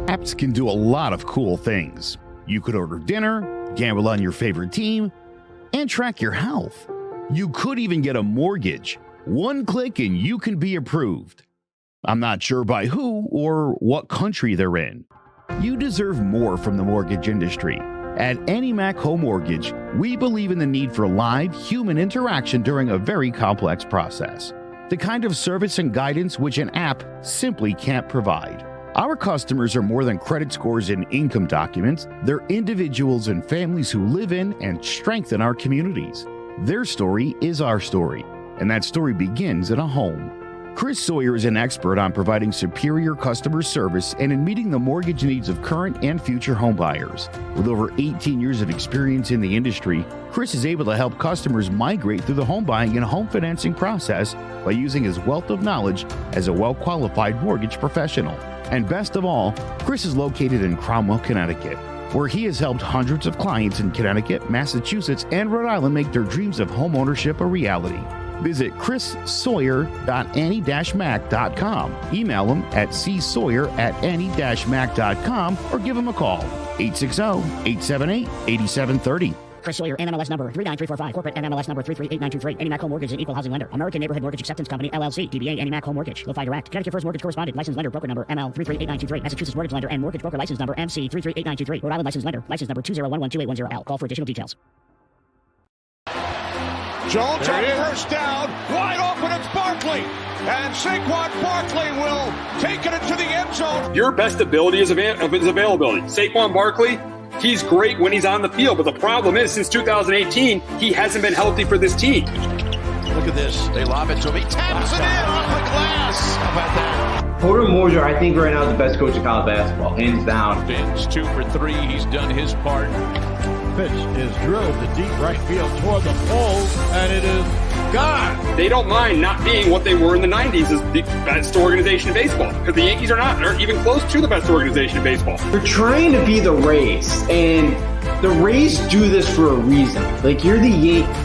Apps can do a lot of cool things. You could order dinner, gamble on your favorite team, and track your health. You could even get a mortgage. One click and you can be approved. I'm not sure by who or what country they're in. You deserve more from the mortgage industry. At AnyMac Home Mortgage, we believe in the need for live human interaction during a very complex process. The kind of service and guidance which an app simply can't provide. Our customers are more than credit scores and income documents. They're individuals and families who live in and strengthen our communities. Their story is our story, and that story begins in a home. Chris Sawyer is an expert on providing superior customer service and in meeting the mortgage needs of current and future home buyers. With over 18 years of experience in the industry, Chris is able to help customers migrate through the home buying and home financing process by using his wealth of knowledge as a well-qualified mortgage professional. And best of all, Chris is located in Cromwell, Connecticut, where he has helped hundreds of clients in Connecticut, Massachusetts, and Rhode Island make their dreams of home ownership a reality. Visit chrissawyer.any-mac.com. Email him at csawyer@any-mac.com or give him a call, 860-878-8730. Chris Sawyer, NMLS number 39345, corporate NMLS number 338923. AnyMac Home Mortgage, an equal housing lender. American Neighborhood Mortgage Acceptance Company, LLC. DBA AnyMac Home Mortgage. Lo-Fi Direct. Connecticut First Mortgage Correspondent. License lender. Broker number ML 338923. Massachusetts Mortgage Lender and Mortgage Broker License number MC 338923. Rhode Island License Lender. License number 201128110L. Call for additional details. Jones on first down, wide open, it's Barkley, and Saquon Barkley will take it into the end zone. Your best ability is his availability. Saquon Barkley, he's great when he's on the field, but the problem is since 2018, he hasn't been healthy for this team. Look at this, they lob it to him, he taps it in off the glass. How about that? Porter Moser, I think right now is the best coach in college basketball, hands down. Fins 2 for 3, he's done his part. Pitch is drilled to deep right field toward the pole, and it is gone. They don't mind not being what they were in the 90s as the best organization in baseball, because the Yankees aren't even close to the best organization in baseball. You're trying to be the Rays, and the Rays do this for a reason. Like, you're the Yankees.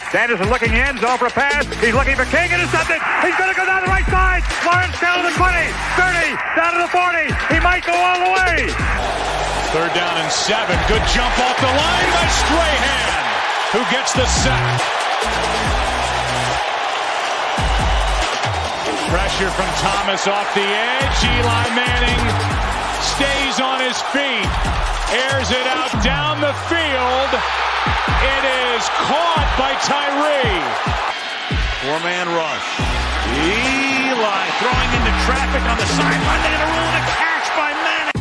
Sanderson looking in, zone for a pass. He's looking for King, intercepted. He's going to go down the right side. Lawrence down to the 20, 30, down to the 40. He might go all the way. 3rd down and 7. Good jump off the line by Strahan, who gets the sack. Pressure from Thomas off the edge. Eli Manning stays on his feet, airs it out down the field. It is caught by Tyree. 4-man rush. Eli throwing into traffic on the sideline. They're going to rule it a catch by Manning.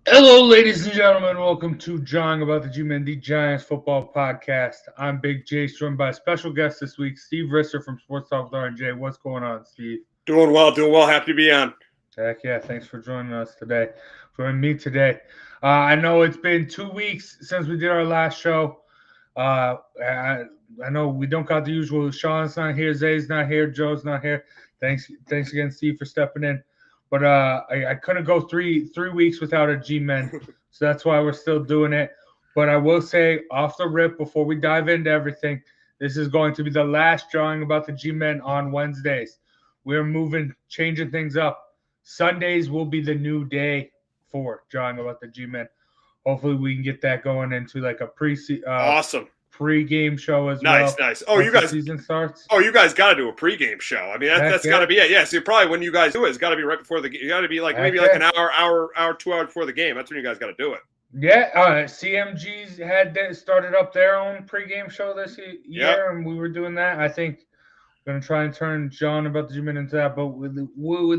Hello, ladies and gentlemen. Welcome to John About the G-Men, the Giants Football Podcast. I'm Big J, joined by a special guest this week, Steve Risser from Sports Talk with R&J. What's going on, Steve? Doing well. Happy to be on. Heck yeah, thanks for joining us today. Joining me today. I know it's been 2 weeks since we did our last show. I know we don't got the usual. Sean's not here, Zay's not here, Joe's not here. Thanks again, Steve, for stepping in. But I couldn't go three weeks without a G-Men, so that's why we're still doing it. But I will say, off the rip, before we dive into everything, this is going to be the last drawing about the G-Men on Wednesdays. We're changing things up. Sundays will be the new day for drawing about the G-Men. Hopefully we can get that going into like a awesome pre-game show as well. Nice. Oh, you guys season starts. Oh, you guys got to do a pre-game show. I mean, that's got to be it. Yeah, so probably when you guys do it, it's got to be right before the game. You got to be like maybe like an hour, 2 hours before the game. That's when you guys got to do it. Yeah, CMG's started up their own pre-game show this year, and we were doing that. I think we're going to try and turn John About the G-Men into that, but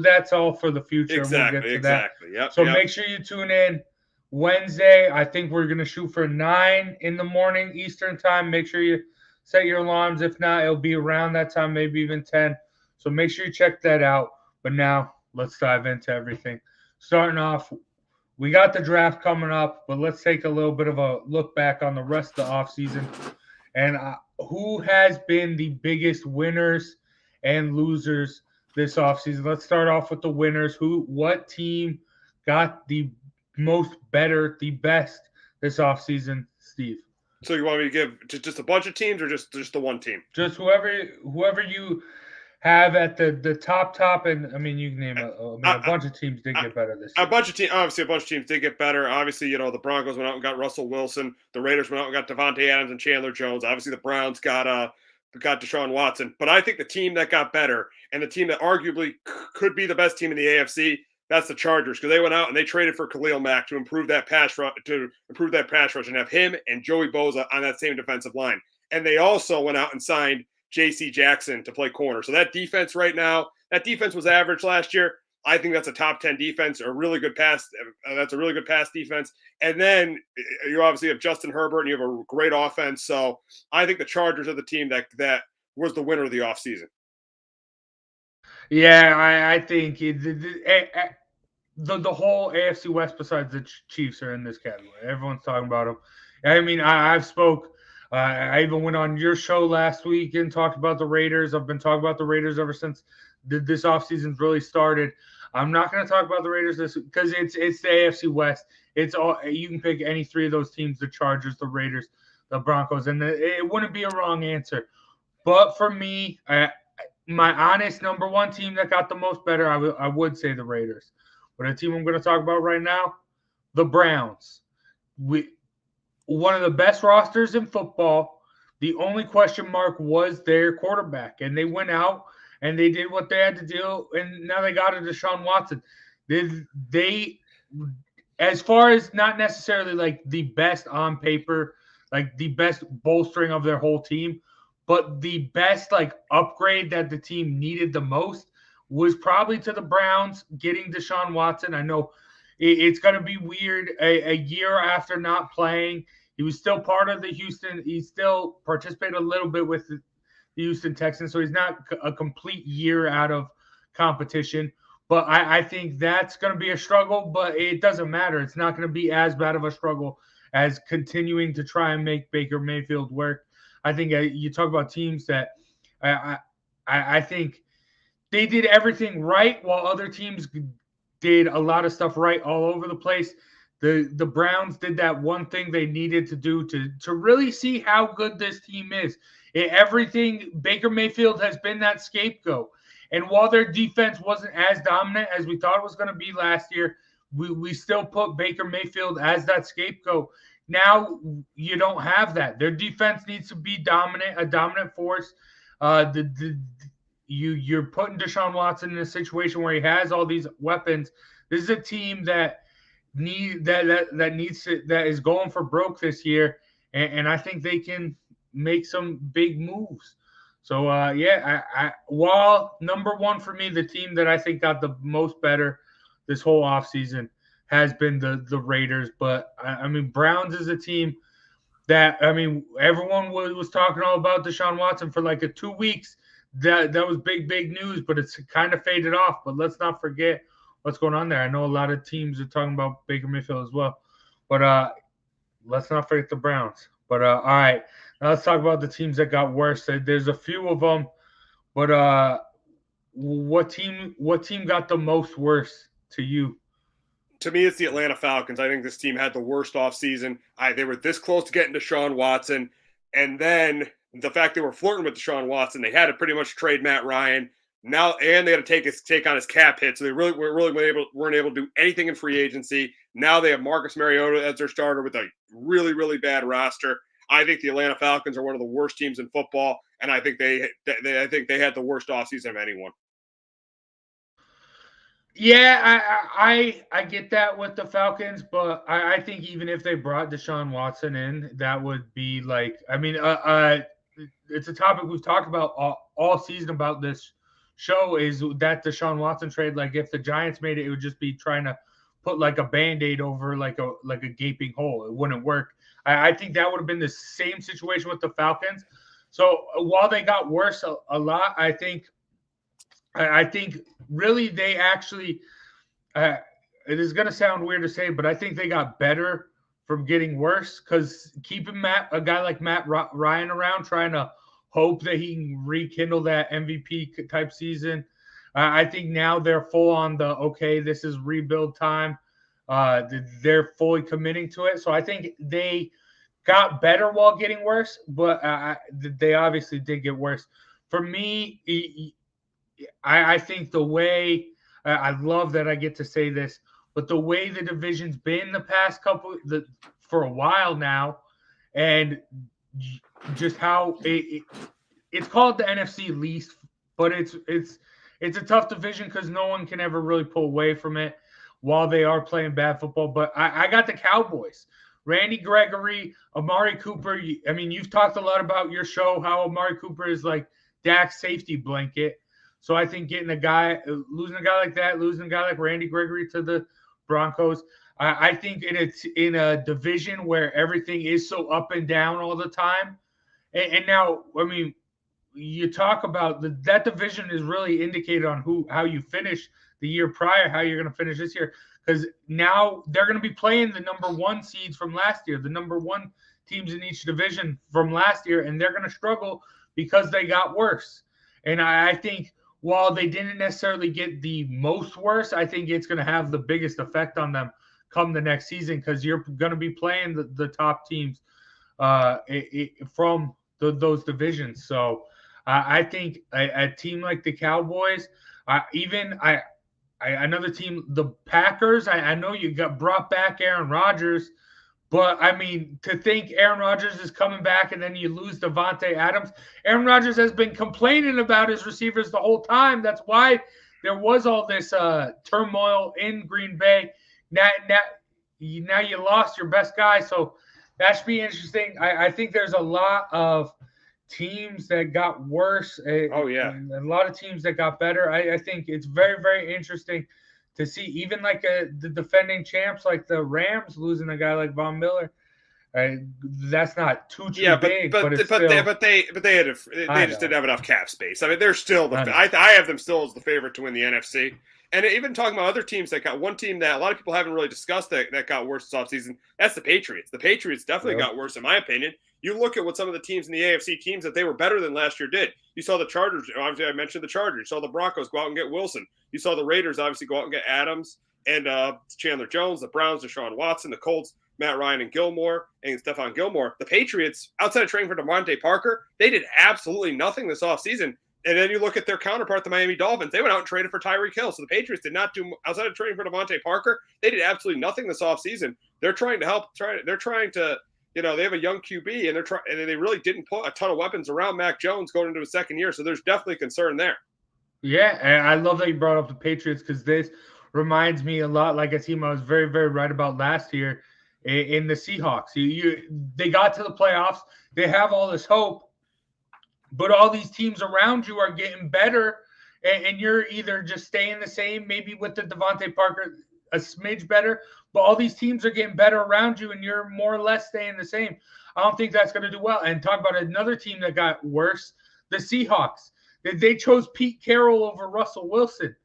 that's all for the future. Exactly, we'll get to exactly. That. Yep, so make sure you tune in Wednesday. I think we're going to shoot for 9 in the morning Eastern time. Make sure you set your alarms. If not, it'll be around that time, maybe even 10. So make sure you check that out. But now let's dive into everything. Starting off, we got the draft coming up, but let's take a little bit of a look back on the rest of the offseason and who has been the biggest winners and losers this offseason. Let's start off with the winners. What team got the the best this offseason, Steve? So you want me to give just a bunch of teams or just the one team? Just whoever you have at the top, and I mean you can name a bunch of teams did get better this year. Obviously a bunch of teams did get better. Obviously, the Broncos went out and got Russell Wilson. The Raiders went out and got Devontae Adams and Chandler Jones. Obviously, the Browns got Deshaun Watson. But I think the team that got better and the team that arguably could be the best team in the AFC, that's the Chargers, because they went out and they traded for Khalil Mack to improve that pass rush and have him and Joey Bosa on that same defensive line. And they also went out and signed J.C. Jackson to play corner. So that defense right now, that defense was average last year. I think that's a top 10 defense, a really good pass. That's a really good pass defense. And then you obviously have Justin Herbert and you have a great offense. So I think the Chargers are the team that was the winner of the offseason. Yeah, I think the whole AFC West besides the Chiefs are in this category. Everyone's talking about them. I mean, I've spoke. I even went on your show last week and talked about the Raiders. I've been talking about the Raiders ever since this offseason's really started. I'm not going to talk about the Raiders because it's the AFC West. It's all you can pick any three of those teams: the Chargers, the Raiders, the Broncos, and it wouldn't be a wrong answer. But for me, my honest number one team that got the most better, I would say the Raiders. But a team I'm going to talk about right now, the Browns. One of the best rosters in football. The only question mark was their quarterback, and they went out and they did what they had to do, and now they got a Deshaun Watson. They as far as not necessarily like the best on paper, like the best bolstering of their whole team, but the best like upgrade that the team needed the most was probably to the Browns getting Deshaun Watson. I know it's going to be weird a year after not playing. He was still part of the Houston. He still participated a little bit with the Houston Texans, so he's not a complete year out of competition. But I think that's going to be a struggle, but it doesn't matter. It's not going to be as bad of a struggle as continuing to try and make Baker Mayfield work. I think you talk about teams that I think they did everything right while other teams did a lot of stuff right all over the place. The Browns did that one thing they needed to do to really see how good this team is. Everything, Baker Mayfield has been that scapegoat. And while their defense wasn't as dominant as we thought it was going to be last year, we still put Baker Mayfield as that scapegoat. Now you don't have that. Their defense needs to be dominant, a dominant force. You're putting Deshaun Watson in a situation where he has all these weapons. This is a team that is going for broke this year, and I think they can make some big moves. So while number one for me, the team that I think got the most better this whole offseason has been the Raiders. But I mean, Browns is a team that, I mean, everyone was talking all about Deshaun Watson for like 2 weeks. That was big news, but it's kind of faded off. But let's not forget what's going on there. I know a lot of teams are talking about Baker Mayfield as well, but let's not forget the Browns. But all right, now let's talk about the teams that got worse. There's a few of them, but what team got the most worse to you? To me, it's the Atlanta Falcons. I think this team had the worst offseason. They were this close to getting Deshaun Watson, and then the fact they were flirting with Deshaun Watson, they had to pretty much trade Matt Ryan. Now, and they had to take on his cap hit, so they weren't able to do anything in free agency. Now they have Marcus Mariota as their starter with a really bad roster. I think the Atlanta Falcons are one of the worst teams in football, and I think they had the worst offseason of anyone. Yeah, I get that with the Falcons, but I think even if they brought Deshaun Watson in, that would be like, I mean, it's a topic we've talked about all season about this show, is that Deshaun Watson trade. Like if the Giants made it, it would just be trying to put like a Band-Aid over like a gaping hole. It wouldn't work. I think that would have been the same situation with the Falcons. So while they got worse a lot, I think really they actually it is going to sound weird to say, but I think they got better from getting worse, because keeping a guy like Matt Ryan around trying to hope that he can rekindle that MVP type season. I think now they're full on this is rebuild time. They're fully committing to it. So I think they got better while getting worse, but they obviously did get worse. For me, I think the way I love that I get to say this, but the way the division's been the past for a while now, and just how it's called the NFC least, but it's a tough division because no one can ever really pull away from it while they are playing bad football. But I got the Cowboys. Randy Gregory, Amari Cooper. I mean, you've talked a lot about your show how Amari Cooper is like Dak's safety blanket. So I think losing a guy like that, losing a guy like Randy Gregory to the Broncos, I think in a division where everything is so up and down all the time. And now, I mean, you talk about that division is really indicated on how you finish the year prior, how you're going to finish this year. Because now they're going to be playing the number 1 seeds from last year, the number 1 teams in each division from last year, and they're going to struggle because they got worse. And I think while they didn't necessarily get the most worse, I think it's going to have the biggest effect on them come the next season because you're going to be playing the top teams from those divisions. So I think a team like the Cowboys, another team, the Packers, I know you brought back Aaron Rodgers, but I mean, to think Aaron Rodgers is coming back and then you lose Davante Adams. Aaron Rodgers has been complaining about his receivers the whole time. That's why there was all this turmoil in Green Bay. Now you lost your best guy, so that should be interesting. I think there's a lot of teams that got worse. Oh, yeah. And a lot of teams that got better. I think it's very, very interesting to see, even like the defending champs like the Rams losing a guy like Von Miller. That's not too big, but they just didn't have enough cap space. I mean, they're still I have them still as the favorite to win the NFC. And even talking about other teams that got one team that a lot of people haven't really discussed that got worse this offseason, that's the Patriots. The Patriots definitely got worse, in my opinion. You look at what some of the teams in the AFC teams that they were better than last year did. You saw the Chargers. Obviously, I mentioned the Chargers. You saw the Broncos go out and get Wilson. You saw the Raiders obviously go out and get Adams and Chandler Jones. The Browns, Deshaun Watson. The Colts, Matt Ryan and Stephon Gilmore. The Patriots, outside of trading for DeVante Parker, they did absolutely nothing this offseason. And then you look at their counterpart, the Miami Dolphins. They went out and traded for Tyreek Hill. So the Patriots did not do, outside of trading for DeVante Parker, they did absolutely nothing this offseason. They're trying to help. They're trying to, they have a young QB, and they really didn't put a ton of weapons around Mac Jones going into his second year. So there's definitely concern there. Yeah, and I love that you brought up the Patriots because this reminds me a lot like a team I was very, very right about last year in the Seahawks. They got to the playoffs. They have all this hope. But all these teams around you are getting better, and you're either just staying the same, maybe with the DeVante Parker a smidge better, but all these teams are getting better around you, and you're more or less staying the same. I don't think that's going to do well. And talk about another team that got worse, the Seahawks. They chose Pete Carroll over Russell Wilson.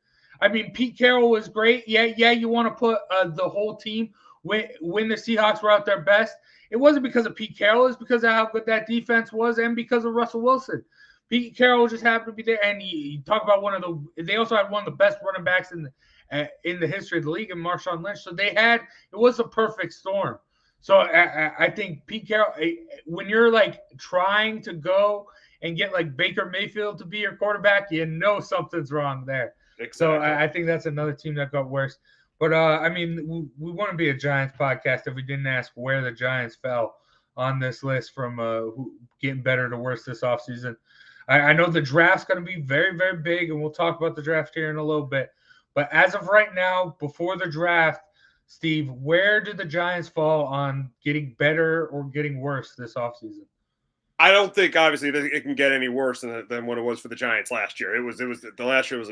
I mean, Pete Carroll was great. Yeah, you want to put the whole team when the Seahawks were at their best. It wasn't because of Pete Carroll. It's because of how good that defense was and because of Russell Wilson. Pete Carroll just happened to be there. And you talk about they also had one of the best running backs in the history of the league in Marshawn Lynch. So it was a perfect storm. So I think Pete Carroll, when you're like trying to go and get like Baker Mayfield to be your quarterback, something's wrong there. Exactly. So I think that's another team that got worse. But, I mean, we wouldn't be a Giants podcast if we didn't ask where the Giants fell on this list from getting better to worse this offseason. I know the draft's going to be very, very big, and we'll talk about the draft here in a little bit. But as of right now, before the draft, Steve, where did the Giants fall on getting better or getting worse this offseason? I don't think obviously it can get any worse than what it was for the Giants last year. Last year was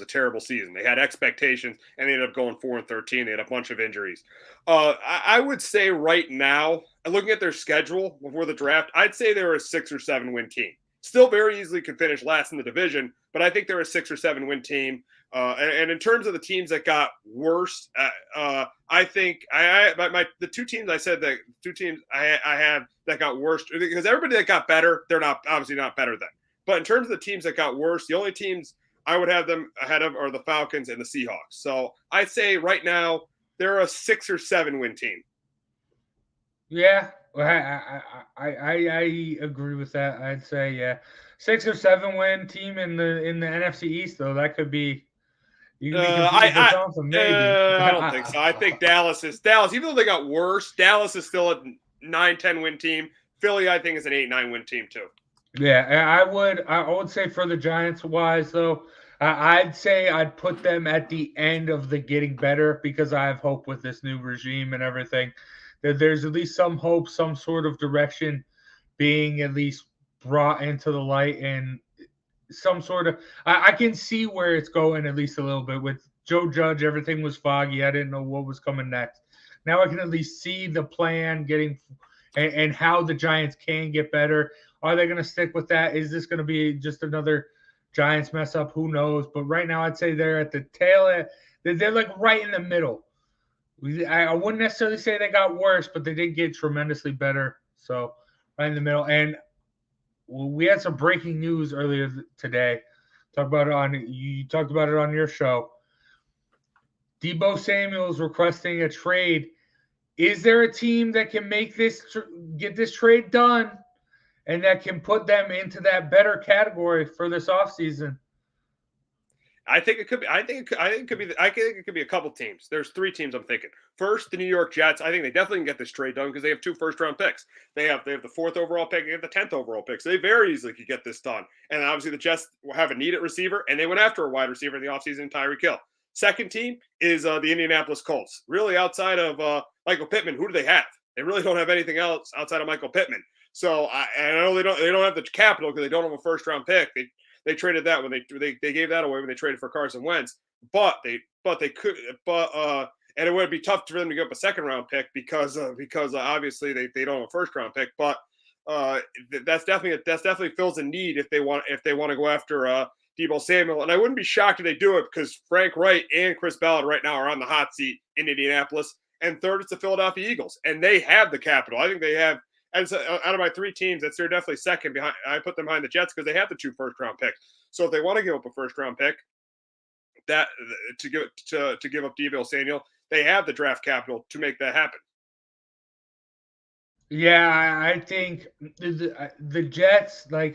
a terrible season. They had expectations and they ended up going 4-13. They had a bunch of injuries. I would say right now, looking at their schedule before the draft, I'd say they're a 6 or 7 win team. Still very easily could finish last in the division, but I think they're a 6 or 7 win team. And in terms of the teams that got worse, I think the two teams I said that two teams I have that got worse, because everybody that got better, they're not obviously not better than. But in terms of the teams that got worse, the only teams I would have them ahead of are the Falcons and the Seahawks. So I'd say right now they're a 6 or 7 win team. Yeah, I agree with that. I'd say 6 or 7 win team in the NFC East, though. That could be. You can be competing for something, maybe. I don't think so. I think Dallas. Even though they got worse, Dallas is still a 9-10 win team. Philly, I think, is an 8-9 win team too. Yeah, I would say for the Giants wise though, I'd say I'd put them at the end of the getting better, because I have hope with this new regime and everything. That there's at least some hope, some sort of direction being at least brought into the light, and some sort of I can see where it's going at least a little bit. With Joe Judge, everything was foggy. I didn't know what was coming next. Now I can at least see the plan getting and how the Giants can get better. Are they going to stick with that? Is this going to be just another Giants mess up? Who knows? But right now, I'd say they're at the tail end. They're like right in the middle. I wouldn't necessarily say they got worse, but they did get tremendously better. So right in the middle. And we had some breaking news earlier today. You talked about it on your show. Deebo Samuel's requesting a trade. Is there a team that can make get this trade done, and that can put them into that better category for this offseason? I think it could be. I think it could be a couple teams. There's 3 teams I'm thinking. First, the New York Jets. I think they definitely can get this trade done because they have 2 first-round picks. They have the 4th overall pick. They have the 10th overall pick. So they very easily could get this done. And obviously the Jets have a need at receiver, and they went after a wide receiver in the offseason, Tyreek Hill. Second team is the Indianapolis Colts. Really, outside of Michael Pittman, who do they have? They really don't have anything else outside of Michael Pittman. So I know they don't have the capital because they don't have a first-round pick. They traded that when they gave that away when they traded for Carson Wentz, and it would be tough for them to give up a 2nd-round pick because obviously they don't have a 1st-round pick. But that's definitely fills a need if they want to go after Deebo Samuel. And I wouldn't be shocked if they do it because Frank Wright and Chris Ballard right now are on the hot seat in Indianapolis. And third, it's the Philadelphia Eagles, and they have the capital. I think they have. And so out of my 3 teams, they're definitely second behind. I put them behind the Jets because they have the 2 first-round picks. So if they want to give up a first-round pick, that to give up Deebo Samuel, they have the draft capital to make that happen. Yeah, I think the Jets, they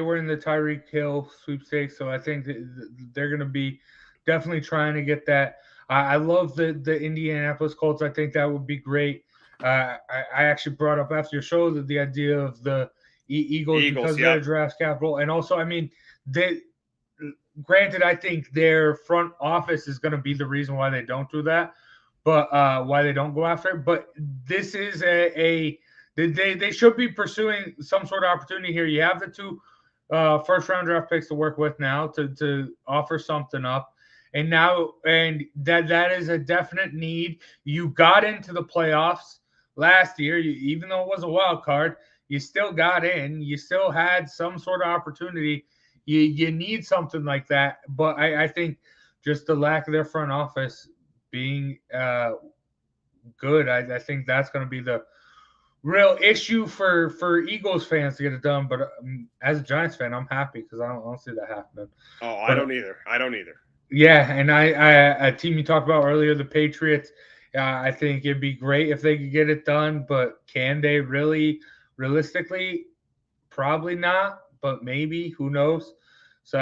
were in the Tyreek Hill sweepstakes, so I think they're going to be definitely trying to get that. I love the Indianapolis Colts. I think that would be great. I actually brought up after your show the idea of the Eagles because of their draft capital. And also, granted, I think their front office is going to be the reason why they don't do that, but why they don't go after it. But this is they should be pursuing some sort of opportunity here. You have the 2 first-round draft picks to work with now to offer something up. And that is a definite need. You got into the playoffs last year, even though it was a wild card, you still got in. You still had some sort of opportunity. You need something like that. But I think just the lack of their front office being good, I think that's going to be the real issue for Eagles fans to get it done. But as a Giants fan, I'm happy because I don't see that happening. I don't either. Yeah, and a team you talked about earlier, the Patriots. I think it'd be great if they could get it done, but can they really, realistically? Probably not, but maybe. Who knows? So,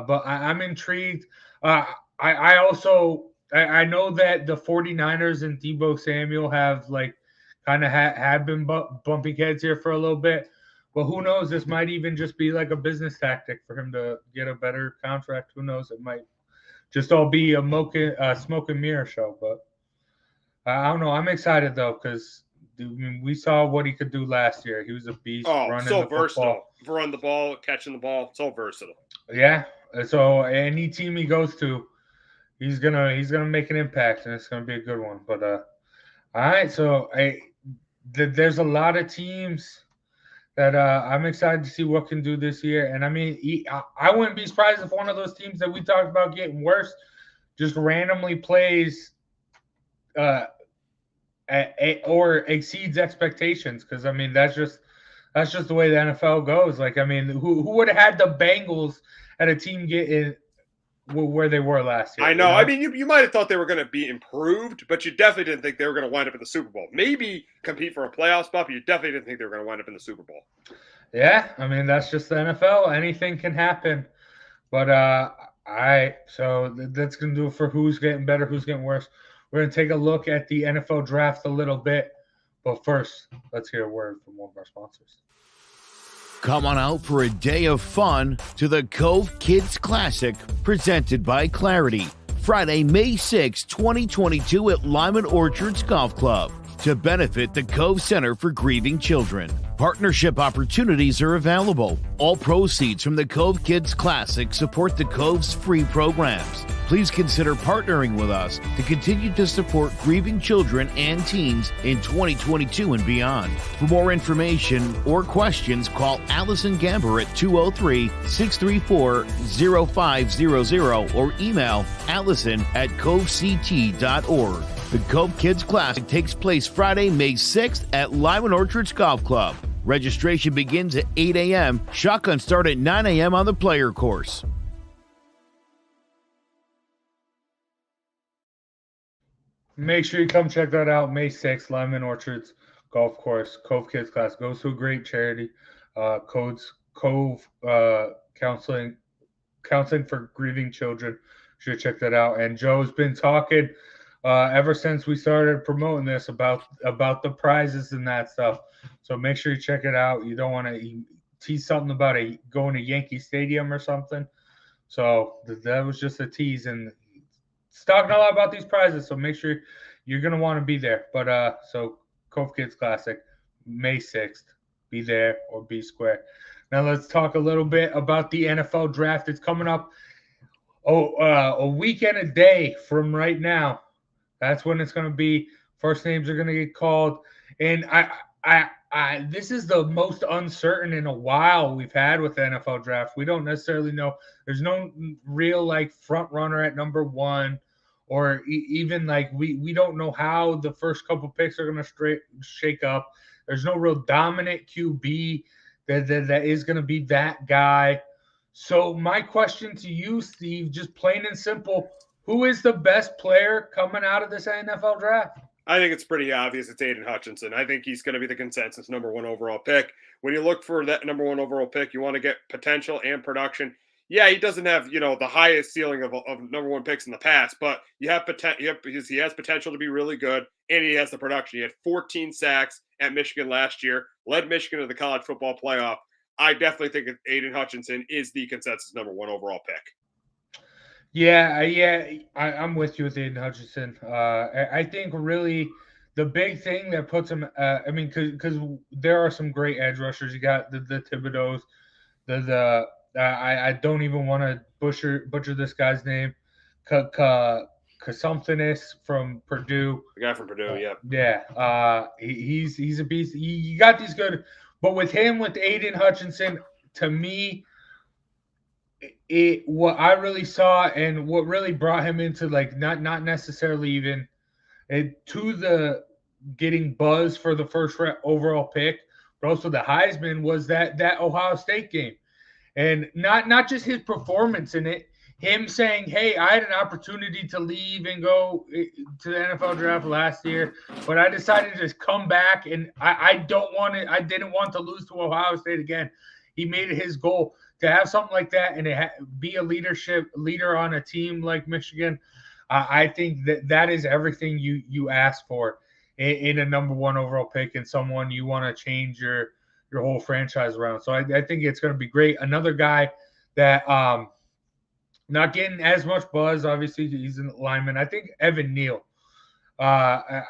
but I'm intrigued. I know that the 49ers and Deebo Samuel have had been bumping heads here for a little bit. But who knows? This might even just be like a business tactic for him to get a better contract. Who knows? It might just all be a smoke and mirror show, but I don't know. I'm excited though because we saw what he could do last year. He was a beast. Running so versatile. Run the ball, catching the ball, so versatile. Yeah. So any team he goes to, he's gonna make an impact, and it's gonna be a good one. But all right. So there's a lot of teams that I'm excited to see what can do this year. And I mean, I wouldn't be surprised if one of those teams that we talked about getting worse just randomly plays or exceeds expectations. Because I mean, that's just the way the NFL goes. Like, I mean, who would have had the Bengals at a team getting where they were last year? I know. I mean, you might have thought they were going to be improved, but you definitely didn't think they were going to wind up in the Super Bowl. Maybe compete for a playoff spot, but you definitely didn't think they were going to wind up in the Super Bowl. Yeah, I mean, that's just the NFL. Anything can happen. But so that's going to do it for who's getting better, who's getting worse. We're going to take a look at the NFL draft a little bit. But first, let's hear a word from one of our sponsors. Come on out for a day of fun to the Cove Kids Classic, presented by Clarity. Friday, May 6, 2022 at Lyman Orchards Golf Club to benefit the Cove Center for Grieving Children. Partnership opportunities are available. All proceeds from the Cove Kids Classic support the Cove's free programs. Please consider partnering with us to continue to support grieving children and teens in 2022 and beyond. For more information or questions, call Allison Gamber at 203-634-0500 or email allison@covect.org. The Cove Kids Classic takes place Friday, May 6th at Lyman Orchards Golf Club. Registration begins at 8 a.m. Shotgun start at 9 a.m. on the player course. Make sure you come check that out. May 6th, Lyman Orchards Golf Course, Cove Kids Class. Goes to a great charity. Cove Counseling for Grieving Children. Should check that out. And Joe's been talking ever since we started promoting this about the prizes and that stuff. So make sure you check it out. You don't want to tease something about going to Yankee Stadium or something. So that was just a tease, and it's talking a lot about these prizes. So make sure you're going to want to be there. But so Cove Kids Classic, May 6th. Be there or be square. Now let's talk a little bit about the NFL draft. It's coming up a week and a day from right now. That's when it's going to be. First names are going to get called. And this is the most uncertain in a while we've had with the NFL draft. We don't necessarily know. There's no real front runner at number one, or even we don't know how the first couple picks are going to shake up. There's no real dominant QB that is going to be that guy. So my question to you, Steve, just plain and simple, who is the best player coming out of this NFL draft? I think it's pretty obvious it's Aiden Hutchinson. I think he's going to be the consensus number one overall pick. When you look for that number one overall pick, you want to get potential and production. Yeah, he doesn't have, the highest ceiling of number one picks in the past, but he has potential to be really good, and he has the production. He had 14 sacks at Michigan last year, led Michigan to the college football playoff. I definitely think Aiden Hutchinson is the consensus number one overall pick. Yeah, I'm with you with Aiden Hutchinson. I think really the big thing that puts him, because there are some great edge rushers. You got the Thibodeaux, I don't even want to butcher this guy's name, Kasomphanis from Purdue. The guy from Purdue, yeah. Yeah, he's a beast. You got these good, but with Aiden Hutchinson, to me, what I really saw and what really brought him into not necessarily even to the getting buzz for the first overall pick, but also the Heisman was that Ohio State game, and not just his performance in it, him saying, "Hey, I had an opportunity to leave and go to the NFL draft last year, but I decided to come back, and I didn't want to lose to Ohio State again." He made it his goal to have something like that and be a leader on a team like Michigan. I think that is everything you ask for in a number one overall pick and someone you want to change your whole franchise around. So I think it's going to be great. Another guy that not getting as much buzz, obviously he's a lineman. I think Evan Neal. I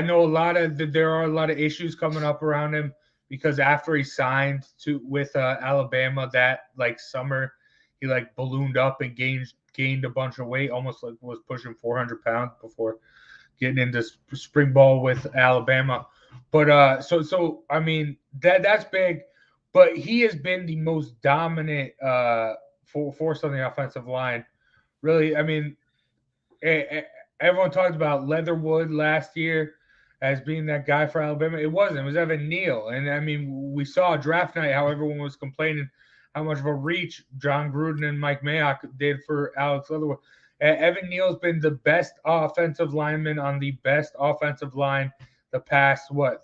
know there are a lot of issues coming up around him, because after he signed with Alabama that summer, he ballooned up and gained a bunch of weight, almost was pushing 400 pounds before getting into spring ball with Alabama. But so I mean that's big. but he has been the most dominant force on the offensive line. Really, I mean, everyone talked about Leatherwood last year as being that guy for Alabama. It wasn't. It was Evan Neal. And, I mean, we saw draft night how everyone was complaining how much of a reach John Gruden and Mike Mayock did for Alex Leatherwood. Evan Neal's been the best offensive lineman on the best offensive line the past, 2-3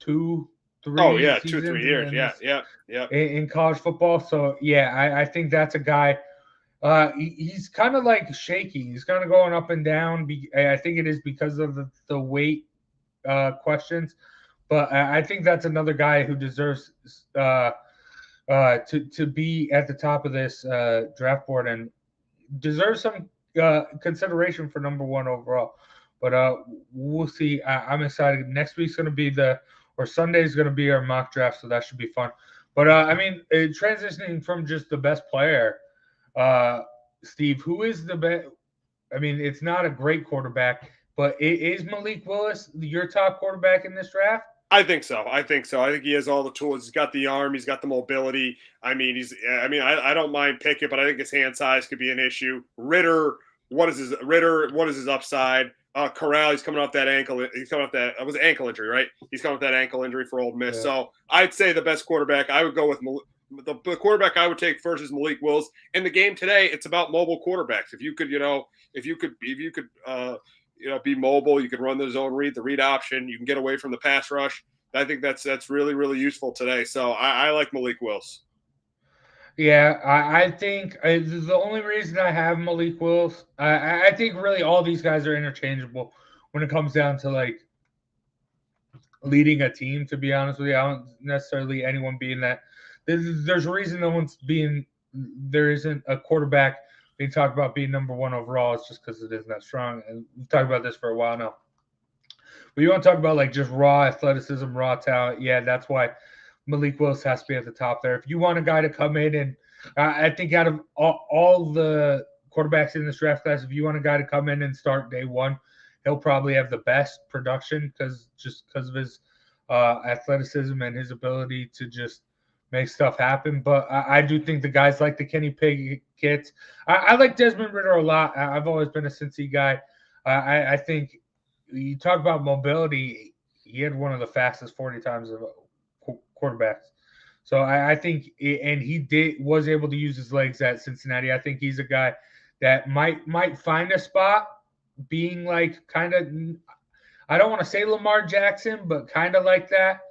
seasons 2-3 years. in college football. So, yeah, I think that's a guy – he's kind of like shaky. He's kind of going up and down. I think it is because of the weight questions, but I think that's another guy who deserves to be at the top of this draft board and deserves some consideration for number 1 overall. But we'll see. I'm excited. Next week's going to be Sunday is going to be our mock draft, so that should be fun. But I mean, transitioning from just the best player. Steve, who is the best? I mean, it's not a great quarterback, but is Malik Willis your top quarterback in this draft? I think so. I think he has all the tools. He's got the arm. He's got the mobility. I mean, I don't mind Pickett, but I think his hand size could be an issue. Ritter, what is his upside? Corral, he's coming off that ankle. He's coming off that. It was an ankle injury, right? He's coming off that ankle injury for Ole Miss. Yeah. So I'd say the best quarterback. I would go with the quarterback I would take first is Malik Willis. In the game today, it's about mobile quarterbacks. If you could be mobile, you could run the zone read, the read option. You can get away from the pass rush. I think that's really, really useful today. So I like Malik Willis. Yeah, I think the only reason I have Malik Willis, I think really all these guys are interchangeable when it comes down to like leading a team. To be honest with you, I don't necessarily anyone being that. There's a reason there isn't a quarterback being talked about being number 1 overall. It's just because it isn't that strong. And we've talked about this for a while now. But you want to talk about like just raw athleticism, raw talent. Yeah, that's why Malik Willis has to be at the top there. If you want a guy to come in and I think out of all the quarterbacks in this draft class, if you want a guy to come in and start day 1, he'll probably have the best production because of his athleticism and his ability to just make stuff happen. But I do think the guys like the Kenny Pickett's. I like Desmond Ridder a lot. I've always been a Cincy guy. I think you talk about mobility. He had one of the fastest 40 times of quarterbacks. So I think, and he was able to use his legs at Cincinnati. I think he's a guy that might find a spot being like kind of, I don't want to say Lamar Jackson, but kind of like that.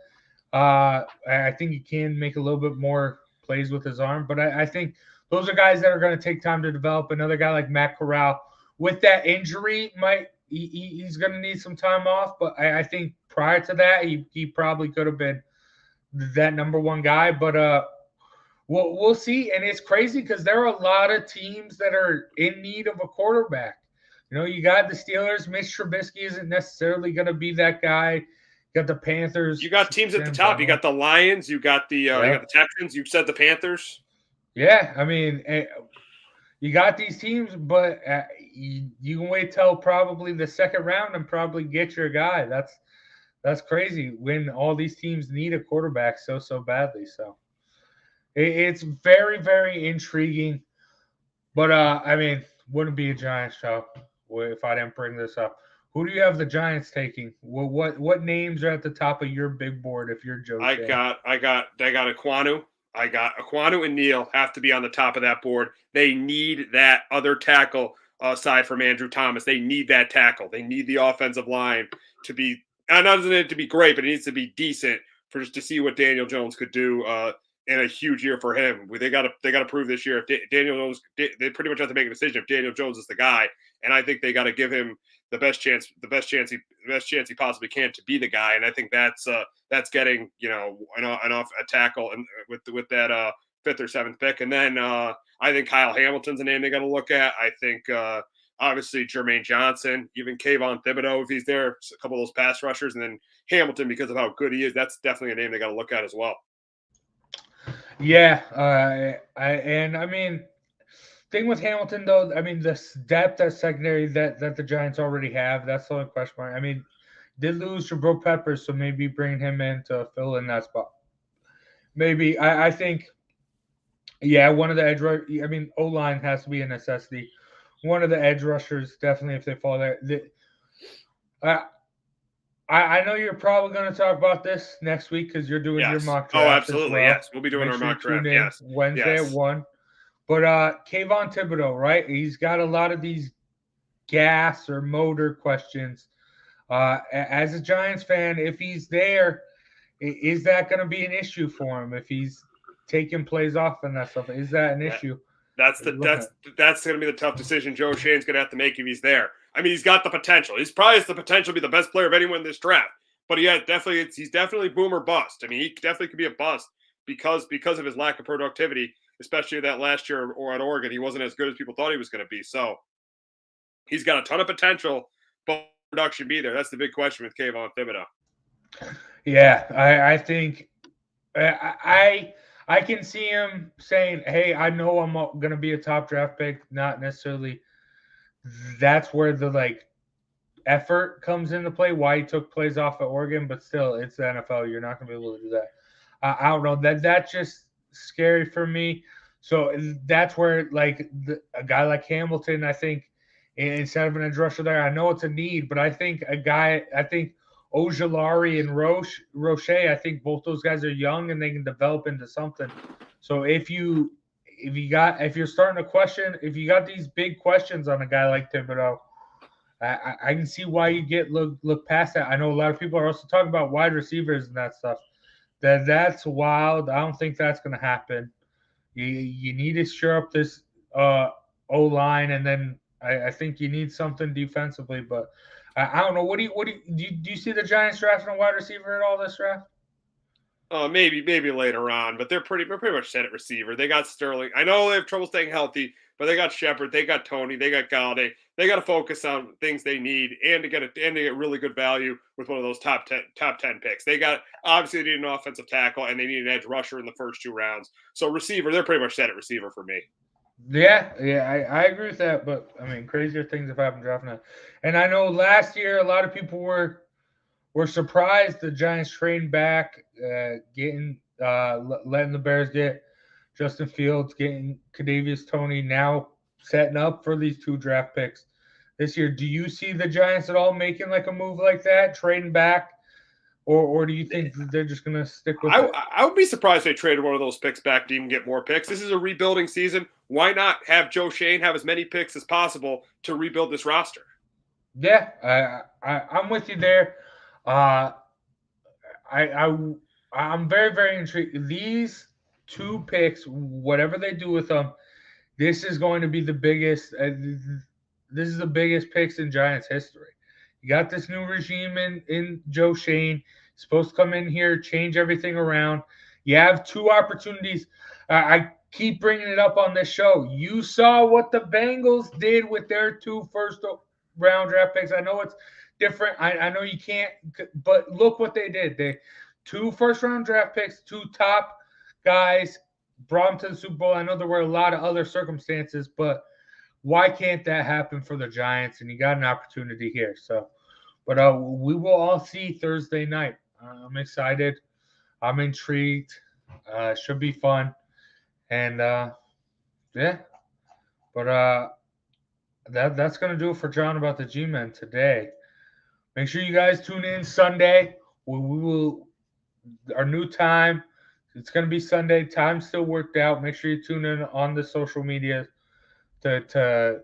I think he can make a little bit more plays with his arm, but I think those are guys that are going to take time to develop. Another guy like Matt Corral with that injury he's going to need some time off, but I think prior to that, he probably could have been that number 1 guy, but we'll see. And it's crazy because there are a lot of teams that are in need of a quarterback. You know, you got the Steelers. Mitch Trubisky isn't necessarily going to be that guy. You got the Panthers. You got teams at the top. You got the Lions. You got the Texans. You said the Panthers. Yeah, I mean, you got these teams, but you can wait till probably the second round and probably get your guy. That's crazy when all these teams need a quarterback so badly. So it's very, very intriguing. But I mean, wouldn't be a Giants show if I didn't bring this up. Who do you have the Giants taking? What names are at the top of your big board if you're Joe? I got Ekwonu. I got Ekwonu and Neal have to be on the top of that board. They need that other tackle aside from Andrew Thomas. They need that tackle. They need the offensive line to be not to be great, but it needs to be decent for just to see what Daniel Jones could do in a huge year for him. They got to prove this year if Daniel Jones. They pretty much have to make a decision if Daniel Jones is the guy, and I think they got to give him the best chance he possibly can to be the guy. And I think that's getting a tackle and with that 5th or 7th pick, and then I think Kyle Hamilton's a name they got to look at. I think. Obviously, Jermaine Johnson, even Kayvon Thibodeau, if he's there, a couple of those pass rushers, and then Hamilton, because of how good he is, that's definitely a name they got to look at as well. Yeah, I mean, thing with Hamilton though, I mean, the depth at secondary that the Giants already have, that's the only question mark. I mean, did lose Jabril Peppers, so maybe bring him in to fill in that spot maybe I think, yeah, one of the edge rush. I mean, O-line has to be a necessity. One of the edge rushers, definitely, if they fall there. I know you're probably going to talk about this next week because you're doing your Yes. mock Oh, draft absolutely. as well. Yes. We'll be doing Make our sure you mock draft. tune in Yes. Wednesday Yes. at 1. But Kayvon Thibodeau, right? He's got a lot of these gas or motor questions. As a Giants fan, if he's there, is that going to be an issue for him? If he's taking plays off and that stuff, is that an issue? That's going to be the tough decision Joe Shane's going to have to make if he's there. I mean, he's got the potential. He's probably has the potential to be the best player of anyone in this draft. But he's definitely boom or bust. I mean, he definitely could be a bust because of his lack of productivity, especially that last year or at Oregon. He wasn't as good as people thought he was going to be. So he's got a ton of potential, but production be there. That's the big question with Kayvon Thibodeau. Yeah, I think I can see him saying, "Hey, I know I'm going to be a top draft pick." Not necessarily. That's where the effort comes into play. Why he took plays off at Oregon, but still, it's the NFL. You're not going to be able to do that. I don't know. That's just scary for me. So that's where a guy like Hamilton, I think, instead of an edge rusher there, I know it's a need, but I think Ojulari and Roche, I think both those guys are young and they can develop into something. So if you're starting to question, if you got these big questions on a guy like Thibodeau, I can see why you look past that. I know a lot of people are also talking about wide receivers and that stuff. That's wild. I don't think that's going to happen. You need to shore up this O-line, and then I think you need something defensively. But I don't know. Do you see the Giants drafting a wide receiver at all this draft? Maybe later on, but they're pretty much set at receiver. They got Sterling. I know they have trouble staying healthy, but they got Shepard, they got Tony, they got Galladay. They got to focus on things they need and to get really good value with one of those top 10 picks. They need an offensive tackle and they need an edge rusher in the first 2 rounds. So receiver, they're pretty much set at receiver for me. Yeah, I agree with that. But I mean, crazier things have happened drafting that. And I know last year a lot of people were surprised the Giants trained back, letting the Bears get Justin Fields, getting Kadarius Toney, now setting up for these 2 draft picks this year. Do you see the Giants at all making a move like that, trading back, or do you think they're just going to stick with it? I would be surprised if they traded one of those picks back to even get more picks. This is a rebuilding season. Why not have Joe Shane have as many picks as possible to rebuild this roster? Yeah, I'm with you there. I'm very, very intrigued. These 2 picks, whatever they do with them, this is going to be the biggest. This is the biggest picks in Giants history. You got this new regime in Joe Shane. He's supposed to come in here, change everything around. You have 2 opportunities. I keep bringing it up on this show. You saw what the Bengals did with their 2 first-round draft picks. I know it's different. I know you can't, but look what they did. They 2 first-round draft picks, 2 top guys, brought them to the Super Bowl. I know there were a lot of other circumstances, but why can't that happen for the Giants? And you got an opportunity here. So, but we will all see Thursday night. I'm excited. I'm intrigued. Should be fun. And yeah, but that's gonna do it for John about the G-Men today. Make sure you guys tune in Sunday. We will our new time. It's going to be Sunday. Time still worked out. Make sure you tune in on the social media to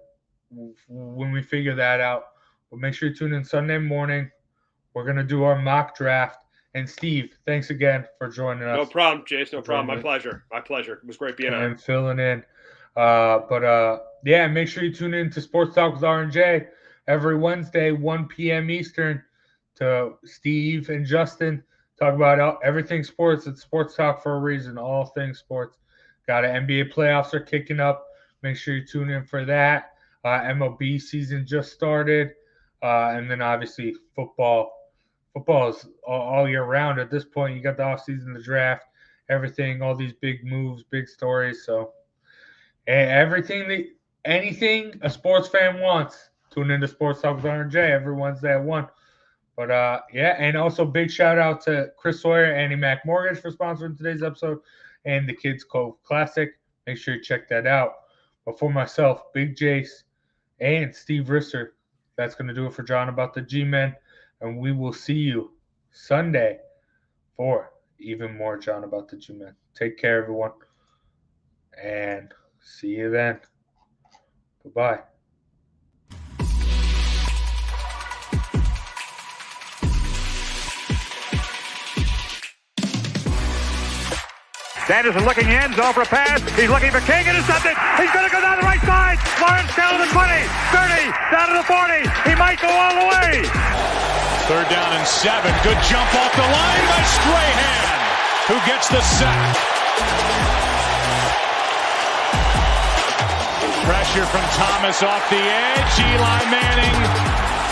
when we figure that out. But make sure you tune in Sunday morning. We're going to do our mock draft. And Steve, thanks again for joining us. No problem, Jace. No problem. My pleasure. My pleasure. It was great being on. And filling in. Yeah, make sure you tune in to Sports Talk with R&J every Wednesday, 1 p.m. Eastern, to Steve and Justin. Talk about everything sports. It's Sports Talk for a reason. All things sports. Got an NBA playoffs are kicking up. Make sure you tune in for that. MLB season just started. And then obviously football. Football is all year round at this point. You got the offseason, the draft, everything, all these big moves, big stories. So anything a sports fan wants, tune into Sports Talk with R&J every Wednesday at 1. But yeah, and also big shout out to Chris Sawyer and Annie Mac Mortgage for sponsoring today's episode and the Kids Cove Classic. Make sure you check that out. But for myself, Big Jace, and Steve Risser, that's going to do it for John About the G-Men. And we will see you Sunday for even more John About the G-Men. Take care, everyone. And see you then. Bye-bye. Sanderson looking in, zone for a pass. He's looking for King, intercepted. He's going to go down the right side. Lawrence down to the 20, 30, down to the 40. He might go all the way. 3rd down and 7. Good jump off the line by Strahan, who gets the sack. Pressure from Thomas off the edge. Eli Manning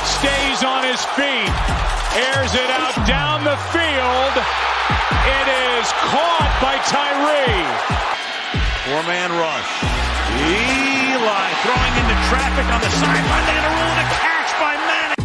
stays on his feet. Airs it out down the field. It is caught by Tyree. 4-man rush. Eli throwing into traffic on the sideline. They're going to rule it a catch by Manning.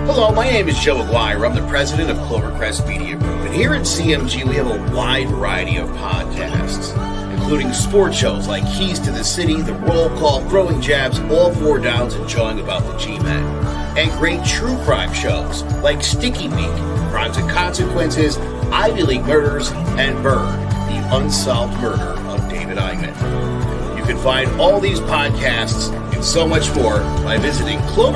Hello, my name is Joe Aguirre. I'm the president of Clovercrest Media Group. And here at CMG, we have a wide variety of podcasts, including sports shows like Keys to the City, The Roll Call, Throwing Jabs, All Four Downs, and Jawing About the G-Men. And great true crime shows like Sticky Week, Crimes and Consequences, Ivy League Murders, and Bird, the unsolved murder of David Eichmann. You can find all these podcasts and so much more by visiting Clover.